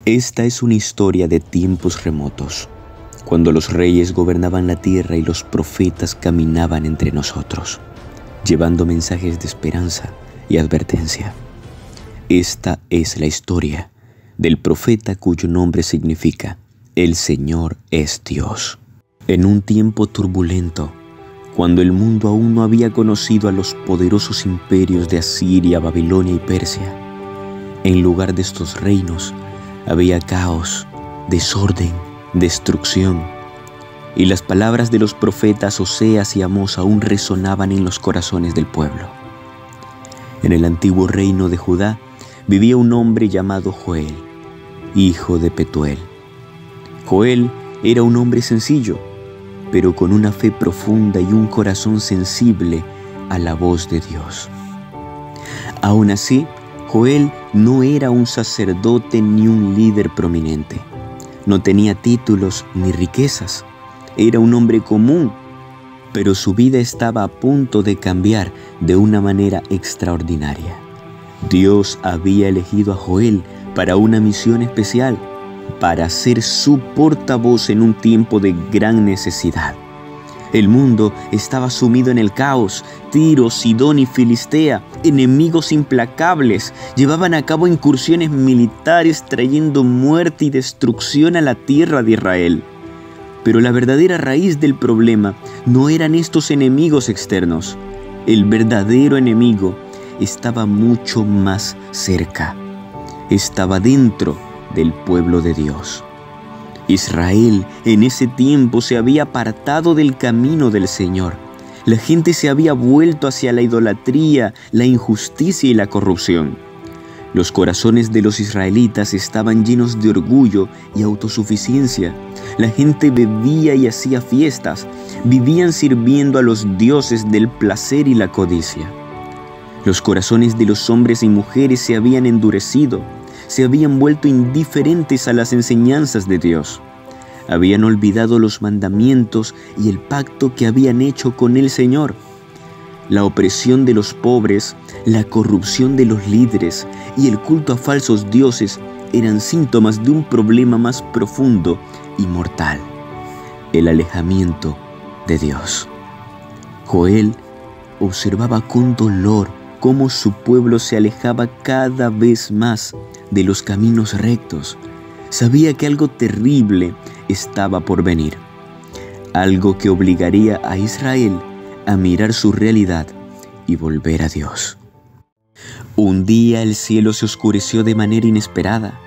Esta es una historia de tiempos remotos, cuando los reyes gobernaban la tierra y los profetas caminaban entre nosotros, llevando mensajes de esperanza y advertencia. Esta es la historia del profeta cuyo nombre significa El Señor es Dios. En un tiempo turbulento, cuando el mundo aún no había conocido a los poderosos imperios de Asiria, Babilonia y Persia, en lugar de estos reinos había caos, desorden, destrucción, y las palabras de los profetas Oseas y Amós aún resonaban en los corazones del pueblo. En el antiguo reino de Judá vivía un hombre llamado Joel, hijo de Petuel. Joel era un hombre sencillo, pero con una fe profunda y un corazón sensible a la voz de Dios. Aún así, Joel no era un sacerdote ni un líder prominente. No tenía títulos ni riquezas. Era un hombre común, pero su vida estaba a punto de cambiar de una manera extraordinaria. Dios había elegido a Joel para una misión especial, para ser su portavoz en un tiempo de gran necesidad. El mundo estaba sumido en el caos. Tiro, Sidón y Filistea, enemigos implacables, llevaban a cabo incursiones militares trayendo muerte y destrucción a la tierra de Israel. Pero la verdadera raíz del problema no eran estos enemigos externos. El verdadero enemigo estaba mucho más cerca. Estaba dentro del pueblo de Dios. Israel en ese tiempo se había apartado del camino del Señor. La gente se había vuelto hacia la idolatría, la injusticia y la corrupción. Los corazones de los israelitas estaban llenos de orgullo y autosuficiencia. La gente bebía y hacía fiestas. Vivían sirviendo a los dioses del placer y la codicia. Los corazones de los hombres y mujeres se habían endurecido. Se habían vuelto indiferentes a las enseñanzas de Dios. Habían olvidado los mandamientos y el pacto que habían hecho con el Señor. La opresión de los pobres, la corrupción de los líderes y el culto a falsos dioses eran síntomas de un problema más profundo y mortal: el alejamiento de Dios. Joel observaba con dolor cómo su pueblo se alejaba cada vez más de los caminos rectos. Sabía que algo terrible estaba por venir, algo que obligaría a Israel a mirar su realidad y volver a Dios. Un día el cielo se oscureció de manera inesperada.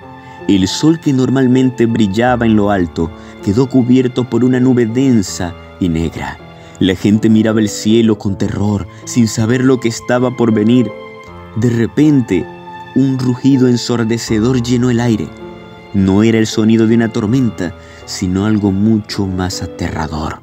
El sol que normalmente brillaba en lo alto quedó cubierto por una nube densa y negra. La gente miraba el cielo con terror, sin saber lo que estaba por venir. De repente, un rugido ensordecedor llenó el aire. No era el sonido de una tormenta, sino algo mucho más aterrador.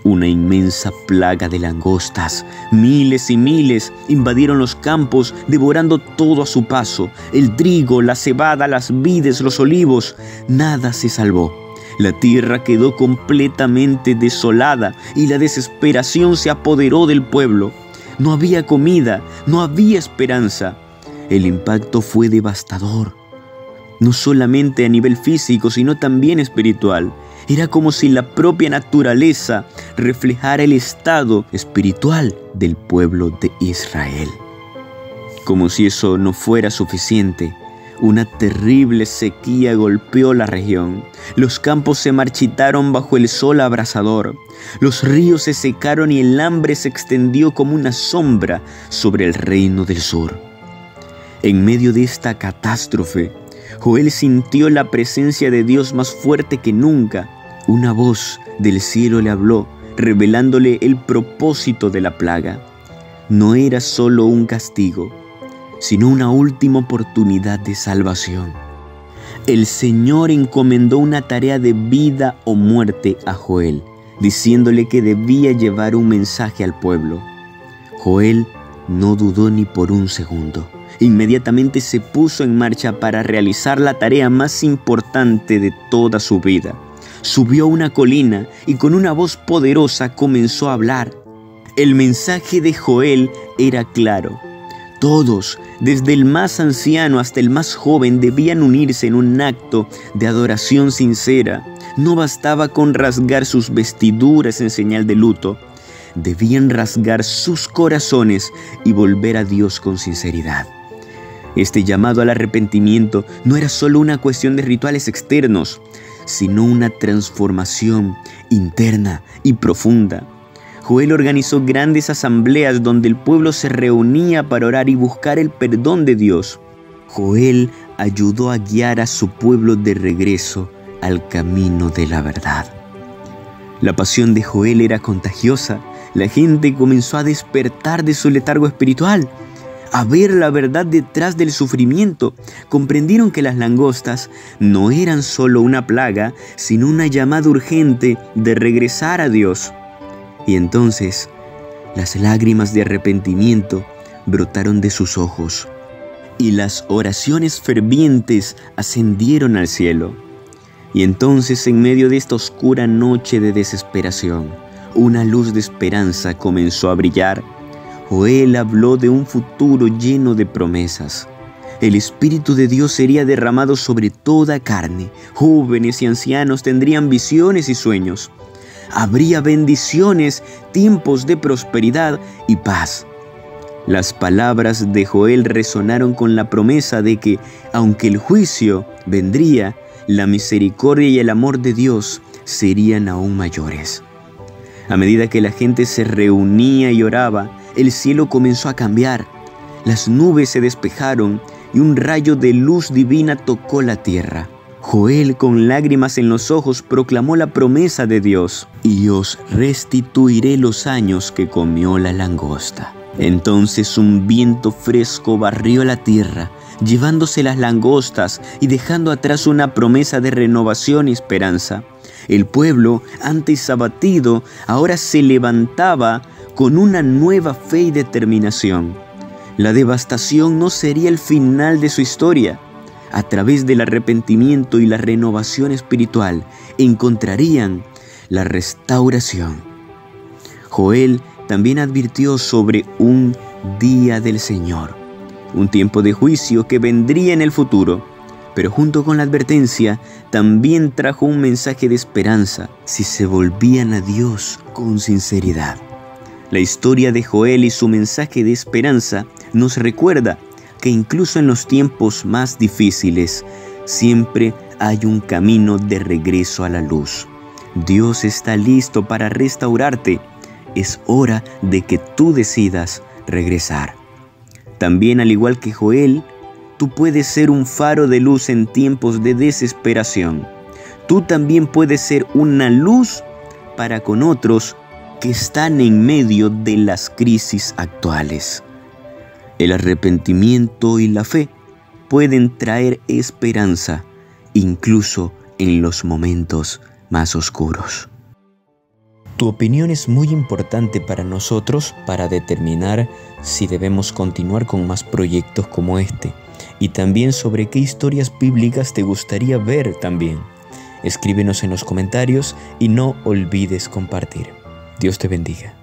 Una inmensa plaga de langostas, miles y miles, invadieron los campos, devorando todo a su paso. El trigo, la cebada, las vides, los olivos, nada se salvó. La tierra quedó completamente desolada y la desesperación se apoderó del pueblo. No había comida, no había esperanza. El impacto fue devastador, no solamente a nivel físico, sino también espiritual. Era como si la propia naturaleza reflejara el estado espiritual del pueblo de Israel. Como si eso no fuera suficiente, una terrible sequía golpeó la región. Los campos se marchitaron bajo el sol abrasador. Los ríos se secaron y el hambre se extendió como una sombra sobre el reino del sur. En medio de esta catástrofe, Joel sintió la presencia de Dios más fuerte que nunca. Una voz del cielo le habló, revelándole el propósito de la plaga. No era solo un castigo, sino una última oportunidad de salvación. El Señor encomendó una tarea de vida o muerte a Joel, diciéndole que debía llevar un mensaje al pueblo. Joel no dudó ni por un segundo. Inmediatamente se puso en marcha para realizar la tarea más importante de toda su vida. Subió a una colina y con una voz poderosa comenzó a hablar. El mensaje de Joel era claro: Todos, desde el más anciano hasta el más joven, debían unirse en un acto de adoración sincera. No bastaba con rasgar sus vestiduras en señal de luto. Debían rasgar sus corazones y volver a Dios con sinceridad. Este llamado al arrepentimiento no era solo una cuestión de rituales externos, sino una transformación interna y profunda. Joel organizó grandes asambleas donde el pueblo se reunía para orar y buscar el perdón de Dios. Joel ayudó a guiar a su pueblo de regreso al camino de la verdad. La pasión de Joel era contagiosa. La gente comenzó a despertar de su letargo espiritual, a ver la verdad detrás del sufrimiento. Comprendieron que las langostas no eran solo una plaga, sino una llamada urgente de regresar a Dios. Y entonces, las lágrimas de arrepentimiento brotaron de sus ojos, y las oraciones fervientes ascendieron al cielo. Y entonces, en medio de esta oscura noche de desesperación, una luz de esperanza comenzó a brillar. Joel habló de un futuro lleno de promesas. El Espíritu de Dios sería derramado sobre toda carne. Jóvenes y ancianos tendrían visiones y sueños. Habría bendiciones, tiempos de prosperidad y paz. Las palabras de Joel resonaron con la promesa de que, aunque el juicio vendría, la misericordia y el amor de Dios serían aún mayores. A medida que la gente se reunía y oraba, el cielo comenzó a cambiar. Las nubes se despejaron y un rayo de luz divina tocó la tierra. Joel, con lágrimas en los ojos, proclamó la promesa de Dios: «Y os restituiré los años que comió la langosta». Entonces un viento fresco barrió la tierra, llevándose las langostas y dejando atrás una promesa de renovación y esperanza. El pueblo, antes abatido, ahora se levantaba con una nueva fe y determinación. La devastación no sería el final de su historia. A través del arrepentimiento y la renovación espiritual encontrarían la restauración. Joel también advirtió sobre un día del Señor, un tiempo de juicio que vendría en el futuro, pero junto con la advertencia también trajo un mensaje de esperanza si se volvían a Dios con sinceridad. La historia de Joel y su mensaje de esperanza nos recuerda que incluso en los tiempos más difíciles, siempre hay un camino de regreso a la luz. Dios está listo para restaurarte. Es hora de que tú decidas regresar. También, al igual que Joel, tú puedes ser un faro de luz en tiempos de desesperación. Tú también puedes ser una luz para con otros que están en medio de las crisis actuales. El arrepentimiento y la fe pueden traer esperanza, incluso en los momentos más oscuros. Tu opinión es muy importante para nosotros para determinar si debemos continuar con más proyectos como este, y también sobre qué historias bíblicas te gustaría ver también. Escríbenos en los comentarios y no olvides compartir. Dios te bendiga.